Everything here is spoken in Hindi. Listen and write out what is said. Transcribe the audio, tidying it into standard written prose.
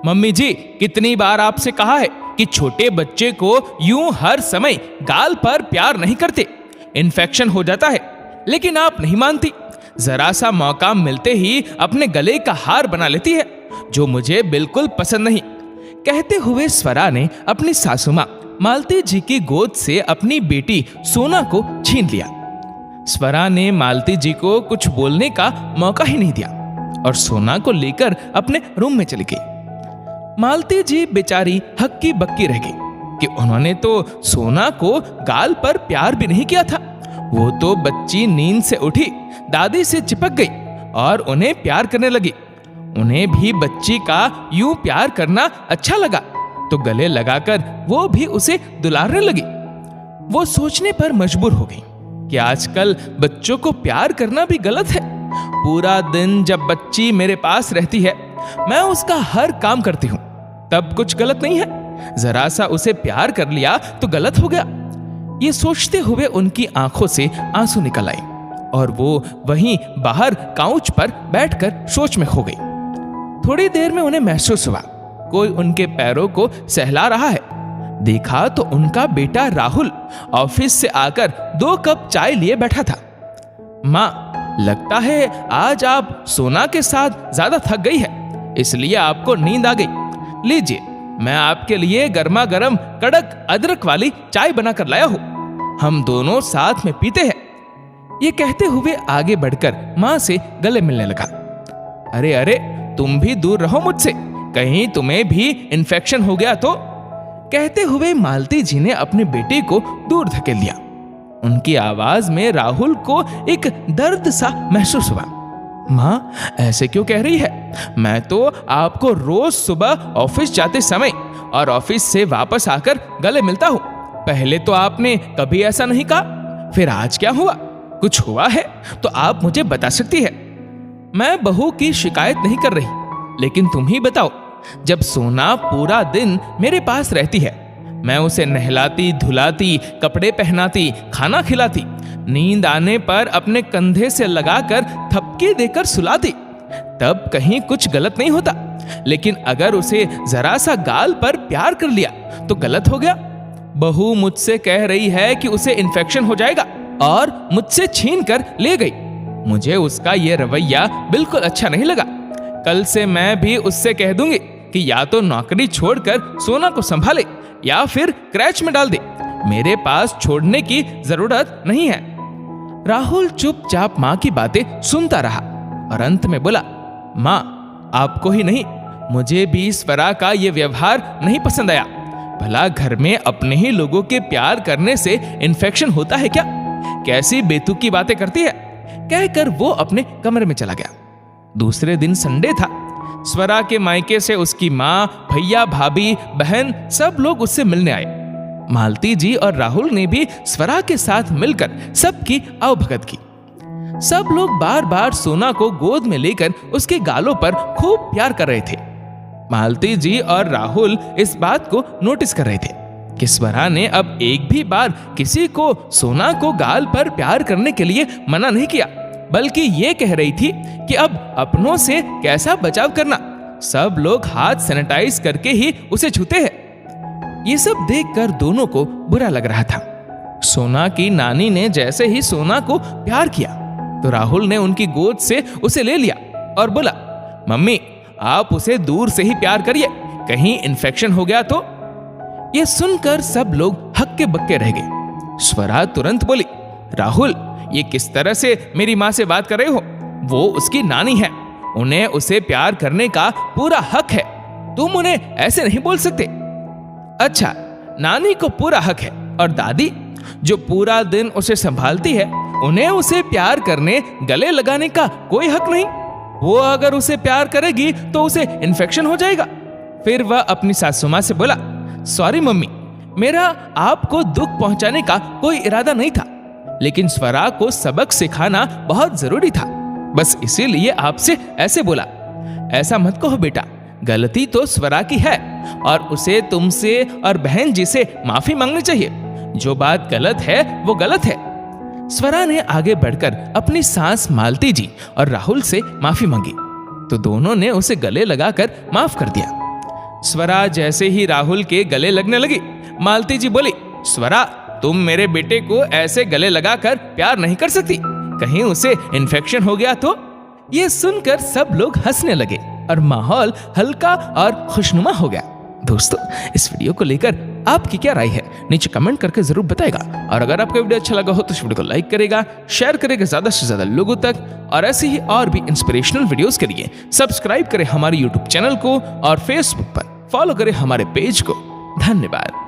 मम्मी जी, कितनी बार आपसे कहा है कि छोटे बच्चे को यूं हर समय गाल पर प्यार नहीं करते, इन्फेक्शन हो जाता है। लेकिन आप नहीं मानती। जरा सा मौका मिलते ही अपने गले का हार बना लेती है, जो मुझे बिल्कुल पसंद नहीं। कहते हुए स्वरा ने अपनी सासू माँ मालती जी की गोद से अपनी बेटी सोना को छीन लिया। स्वरा ने मालती जी को कुछ बोलने का मौका ही नहीं दिया और सोना को लेकर अपने रूम में चली गई। मालती जी बेचारी हक्की बक्की रह गई कि उन्होंने तो सोना को गाल पर प्यार भी नहीं किया था। वो तो बच्ची नींद से उठी, दादी से चिपक गई और उन्हें प्यार करने लगी। उन्हें भी बच्ची का यूं प्यार करना अच्छा लगा, तो गले लगाकर वो भी उसे दुलारने लगी। वो सोचने पर मजबूर हो गई कि आजकल बच्चों को प्यार करना भी गलत है। पूरा दिन जब बच्ची मेरे पास रहती है, मैं उसका हर काम करती हूँ, तब कुछ गलत नहीं है। जरा सा उसे प्यार कर लिया तो गलत हो गया। ये सोचते हुए उनकी आंखों से आंसू निकल आए और वो वहीं बाहर काउच पर बैठकर सोच में खो गई। थोड़ी देर में उन्हें महसूस हुआ कोई उनके पैरों को सहला रहा है। देखा तो उनका बेटा राहुल ऑफिस से आकर 2 कप चाय लिए बैठा था। माँ, लगता है आज आप सोना के साथ ज्यादा थक गई है, इसलिए आपको नींद आ गई। लीजिए, मैं आपके लिए गर्मा गर्म कड़क अदरक वाली चाय बनाकर लाया हूं, हम दोनों साथ में पीते हैं। ये कहते हुए आगे बढ़कर माँ से गले मिलने लगा। अरे अरे, तुम भी दूर रहो मुझसे, कहीं तुम्हें भी इन्फेक्शन हो गया तो। कहते हुए मालती जी ने अपने बेटे को दूर धकेल दिया। उनकी आवाज में राहुल को एक दर्द सा महसूस हुआ। माँ, ऐसे क्यों कह रही है? मैं तो आपको रोज सुबह ऑफिस जाते समय और ऑफिस से वापस आकर गले मिलता हूँ। पहले तो आपने कभी ऐसा नहीं कहा, फिर आज क्या हुआ? कुछ हुआ है तो आप मुझे बता सकती है। मैं बहू की शिकायत नहीं कर रही, लेकिन तुम ही बताओ, जब सोना पूरा दिन मेरे पास रहती है, मैं उसे नहलाती धुलाती, कपड़े पहनाती, खाना खिलाती, नींद आने पर अपने कंधे से लगाकर थपकी देकर सुलाती, तब कहीं कुछ गलत नहीं होता। लेकिन अगर उसे जरा सा गाल पर प्यार कर लिया तो गलत हो गया। बहू मुझसे कह रही है कि उसे इन्फेक्शन हो जाएगा और मुझसे छीन कर ले गई। मुझे उसका यह रवैया बिल्कुल अच्छा नहीं लगा। कल से मैं भी उससे कह दूंगी कि या तो नौकरी छोड़कर सोना को संभाले या फिर क्रैच में डाल दे। मेरे पास छोड़ने की जरूरत नहीं है। राहुल चुपचाप माँ की बातें सुनता रहा और अंत में बोला, माँ, आपको ही नहीं, मुझे भी स्वरा का ये व्यवहार नहीं पसंद आया। भला घर में अपने ही लोगों के प्यार करने से इन्फेक्शन होता है क्या? कैसी बेतुकी बातें करती है। कहकर वो अपने कमरे में चला गया। दूसरे दिन संडे था। स्वरा के मायके से उसकी माँ, भैया, भाभी, बहन सब लोग उससे मिलने आए। मालती जी और राहुल ने भी स्वरा के साथ मिलकर सबकी आवभगत की। सब लोग बार बार सोना को गोद में लेकर उसके गालों पर खूब प्यार कर रहे थे। मालती जी और राहुल इस बात को नोटिस कर रहे थे कि स्वरा ने अब एक भी बार किसी को सोना को गाल पर प्यार करने के लिए मना नहीं किया, बल्कि ये कह रही थी कि अब अपनों से कैसा बचाव करना। सब लोग हाथ सैनिटाइज करके ही उसे छूते हैं। ये सब देखकर दोनों को बुरा लग रहा था। सोना की नानी ने जैसे ही सोना को प्यार किया तो राहुल ने उनकी गोद से उसे ले लिया और बोला, मम्मी, आप उसे दूर से ही प्यार करिए, कहीं इन्फेक्शन हो गया तो। ये सुनकर सब लोग हक्के बक्के रह गए। स्वरा तुरंत बोली, राहुल, ये किस तरह से मेरी माँ से बात कर रहे हो? वो उसकी नानी है, उन्हें उसे प्यार करने का पूरा हक है, तुम उन्हें ऐसे नहीं बोल सकते। अच्छा, नानी को पूरा हक है और दादी जो पूरा दिन उसे संभालती है, उन्हें उसे प्यार करने, गले लगाने का कोई हक नहीं। वो अगर उसे प्यार करेगी तो उसे इन्फेक्शन हो जाएगा। फिर वह अपनी सासू माँ से बोला, सॉरी मम्मी, मेरा आपको दुख पहुंचाने का कोई इरादा नहीं था, लेकिन स्वरा को सबक सिखाना बहुत जरूरी था, बस इसीलिए आपसे ऐसे बोला। ऐसा मत कहो बेटा, गलती तो स्वरा की है और उसे तुमसे और बहन जी से माफी मांगनी चाहिए। जो बात गलत है वो गलत है। स्वरा ने आगे बढ़कर अपनी सास मालती जी और राहुल से माफी मांगी तो दोनों ने उसे गले लगाकर माफ कर दिया। स्वरा जैसे ही राहुल के गले लगने लगी, मालती जी बोली, स्वरा, तुम मेरे बेटे को ऐसे गले लगाकर प्यार नहीं कर सकती, कहीं उसे इन्फेक्शन हो गया तो। ये सुनकर सब लोग हंसने लगे और माहौल हल्का और खुशनुमा हो गया। दोस्तों, इस वीडियो को लेकर आपकी क्या राय है, नीचे कमेंट करके जरूर बताएगा। और अगर आपको वीडियो अच्छा लगा हो तो इस वीडियो को लाइक करेगा, शेयर करेगा ज्यादा से ज्यादा लोगों तक, और ऐसे ही और भी इंस्पिरेशनल वीडियोस के लिए सब्सक्राइब करें हमारे यूट्यूब चैनल को और फेसबुक पर फॉलो करें हमारे पेज को। धन्यवाद।